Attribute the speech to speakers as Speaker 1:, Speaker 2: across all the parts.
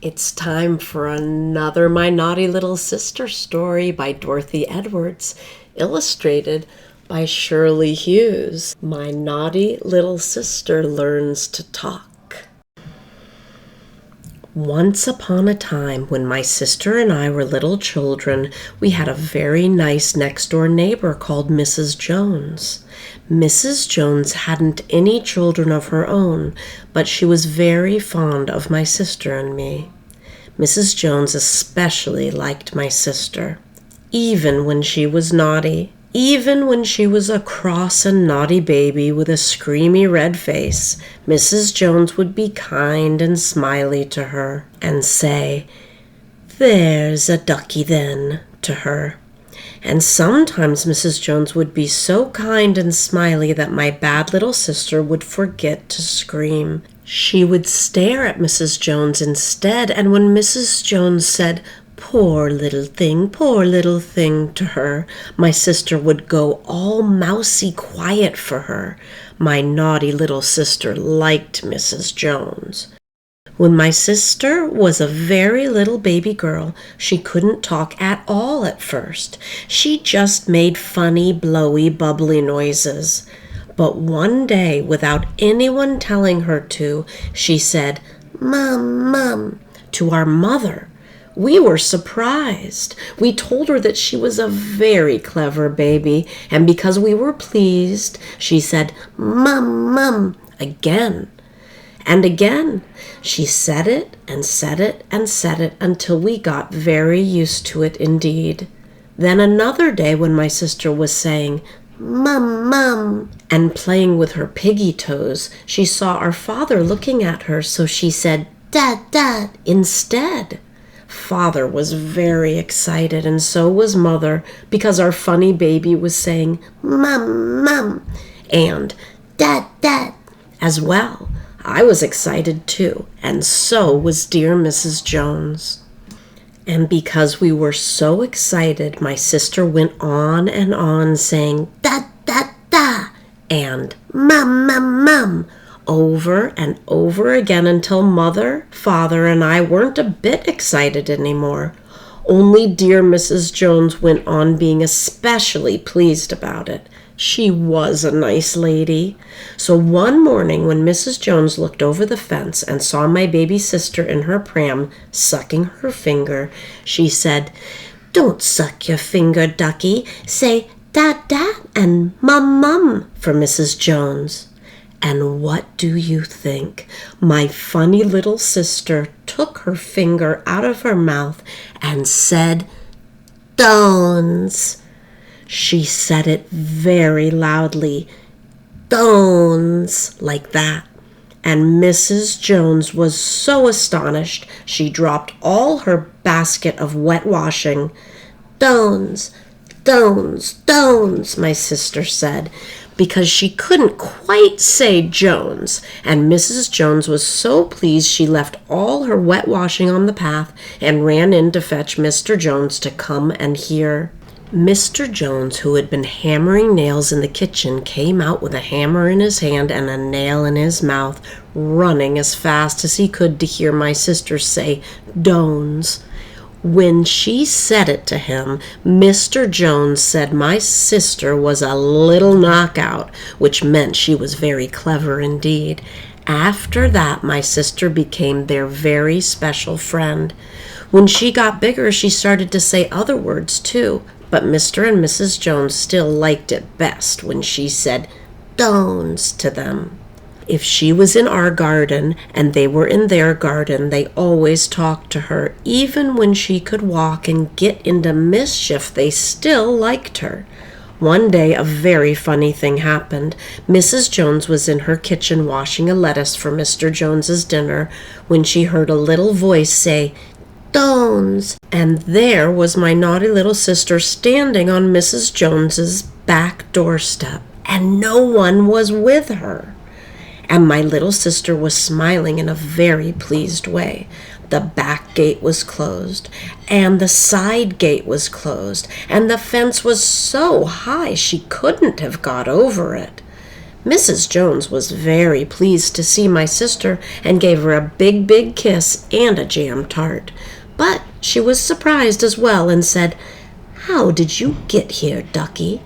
Speaker 1: It's time for another My Naughty Little Sister story by Dorothy Edwards, illustrated by Shirley Hughes. My Naughty Little Sister Learns to Talk. Once upon a time, when my sister and I were little children, we had a very nice next-door neighbor called Mrs. Jones. Mrs. Jones hadn't any children of her own, but she was very fond of my sister and me. Mrs. Jones especially liked my sister, even when she was naughty. Even when she was a cross and naughty baby with a screamy red face, Mrs. Jones would be kind and smiley to her and say, "There's a ducky then," to her. And sometimes Mrs. Jones would be so kind and smiley that my bad little sister would forget to scream. She would stare at Mrs. Jones instead, and when Mrs. Jones said, poor little thing," to her, my sister would go all mousy quiet for her. My naughty little sister liked Mrs. Jones. When my sister was a very little baby girl, she couldn't talk at all at first. She just made funny, blowy, bubbly noises. But one day, without anyone telling her to, she said, "Mum, Mum," to our mother. We were surprised. We told her that she was a very clever baby, and because we were pleased, she said, "Mum, Mum," again. And again. She said it and said it and said it until we got very used to it indeed. Then another day when my sister was saying, "Mum, Mum," and playing with her piggy toes, she saw our father looking at her, so she said, "Dad, Dad," instead. Father was very excited, and so was Mother, because our funny baby was saying, "Mum, Mum," and "Dad, Dad," as well. I was excited too, and so was dear Mrs. Jones. And because we were so excited, my sister went on and on saying, "Da, da, da," and "Mum, Mum, Mum," over and over again until Mother, Father, and I weren't a bit excited anymore. Only dear Mrs. Jones went on being especially pleased about it. She was a nice lady. So one morning when Mrs. Jones looked over the fence and saw my baby sister in her pram sucking her finger, she said, "Don't suck your finger, ducky. Say Dad, Dad and Mum, Mum for Mrs. Jones." And what do you think? My funny little sister took her finger out of her mouth and said, "Dones." She said it very loudly, "Dones," like that. And Mrs. Jones was so astonished she dropped all her basket of wet washing. "Dones, Dones, Dones," my sister said, because she couldn't quite say Jones, and Mrs. Jones was so pleased she left all her wet washing on the path and ran in to fetch Mr. Jones to come and hear. Mr. Jones, who had been hammering nails in the kitchen, came out with a hammer in his hand and a nail in his mouth, running as fast as he could to hear my sister say, "Dones." When she said it to him, Mr. Jones said my sister was a little knockout, which meant she was very clever indeed. After that, my sister became their very special friend. When she got bigger, she started to say other words too, but Mr. and Mrs. Jones still liked it best when she said "Dones" to them. If she was in our garden and they were in their garden, they always talked to her. Even when she could walk and get into mischief, they still liked her. One day, a very funny thing happened. Mrs. Jones was in her kitchen washing a lettuce for Mr. Jones's dinner when she heard a little voice say, "Dones," and there was my naughty little sister standing on Mrs. Jones's back doorstep, and no one was with her. And my little sister was smiling in a very pleased way. The back gate was closed, and the side gate was closed, and the fence was so high she couldn't have got over it. Mrs. Jones was very pleased to see my sister and gave her a big, big kiss and a jam tart. But she was surprised as well and said, "How did you get here, Ducky?"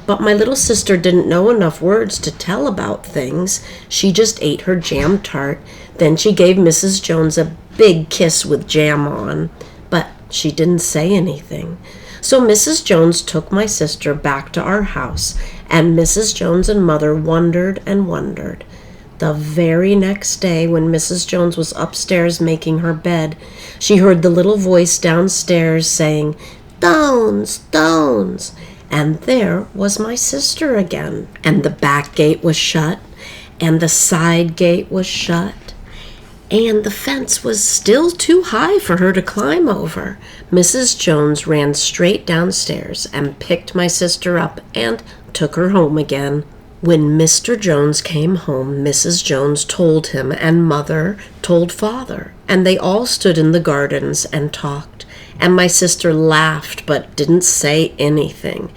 Speaker 1: But my little sister didn't know enough words to tell about things. She just ate her jam tart. Then she gave Mrs. Jones a big kiss with jam on. But she didn't say anything. So Mrs. Jones took my sister back to our house, and Mrs. Jones and Mother wondered and wondered. The very next day, when Mrs. Jones was upstairs making her bed, she heard the little voice downstairs saying, "Stones, stones." And there was my sister again. And the back gate was shut, and the side gate was shut, and the fence was still too high for her to climb over. Mrs. Jones ran straight downstairs and picked my sister up and took her home again. When Mr. Jones came home, Mrs. Jones told him, and Mother told Father, and they all stood in the gardens and talked, and my sister laughed but didn't say anything.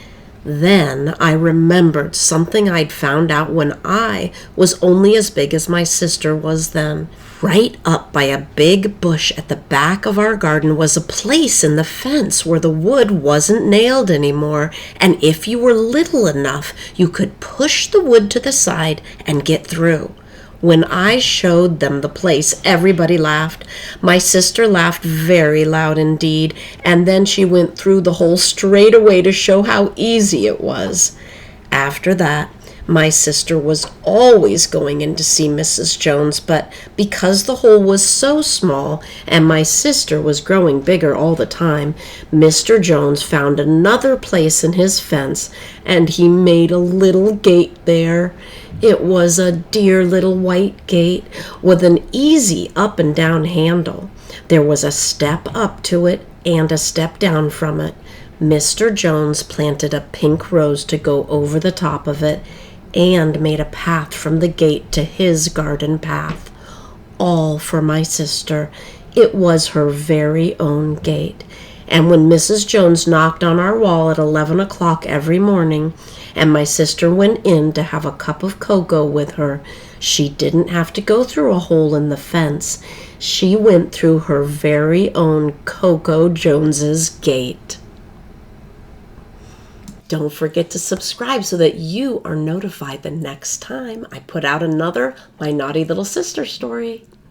Speaker 1: Then I remembered something I'd found out when I was only as big as my sister was then. Right up by a big bush at the back of our garden was a place in the fence where the wood wasn't nailed anymore, and if you were little enough, you could push the wood to the side and get through. When I showed them the place, everybody laughed. My sister laughed very loud indeed, and then she went through the hole straight away to show how easy it was. After that, my sister was always going in to see Mrs. Jones, but because the hole was so small and my sister was growing bigger all the time, Mr. Jones found another place in his fence, and he made a little gate there. It was a dear little white gate with an easy up and down handle. There was a step up to it and a step down from it. Mr. Jones planted a pink rose to go over the top of it and made a path from the gate to his garden path. All for my sister. It was her very own gate. And when Mrs. Jones knocked on our wall at 11 o'clock every morning, and my sister went in to have a cup of cocoa with her, she didn't have to go through a hole in the fence. She went through her very own Coco Jones's gate. Don't forget to subscribe so that you are notified the next time I put out another My Naughty Little Sister story.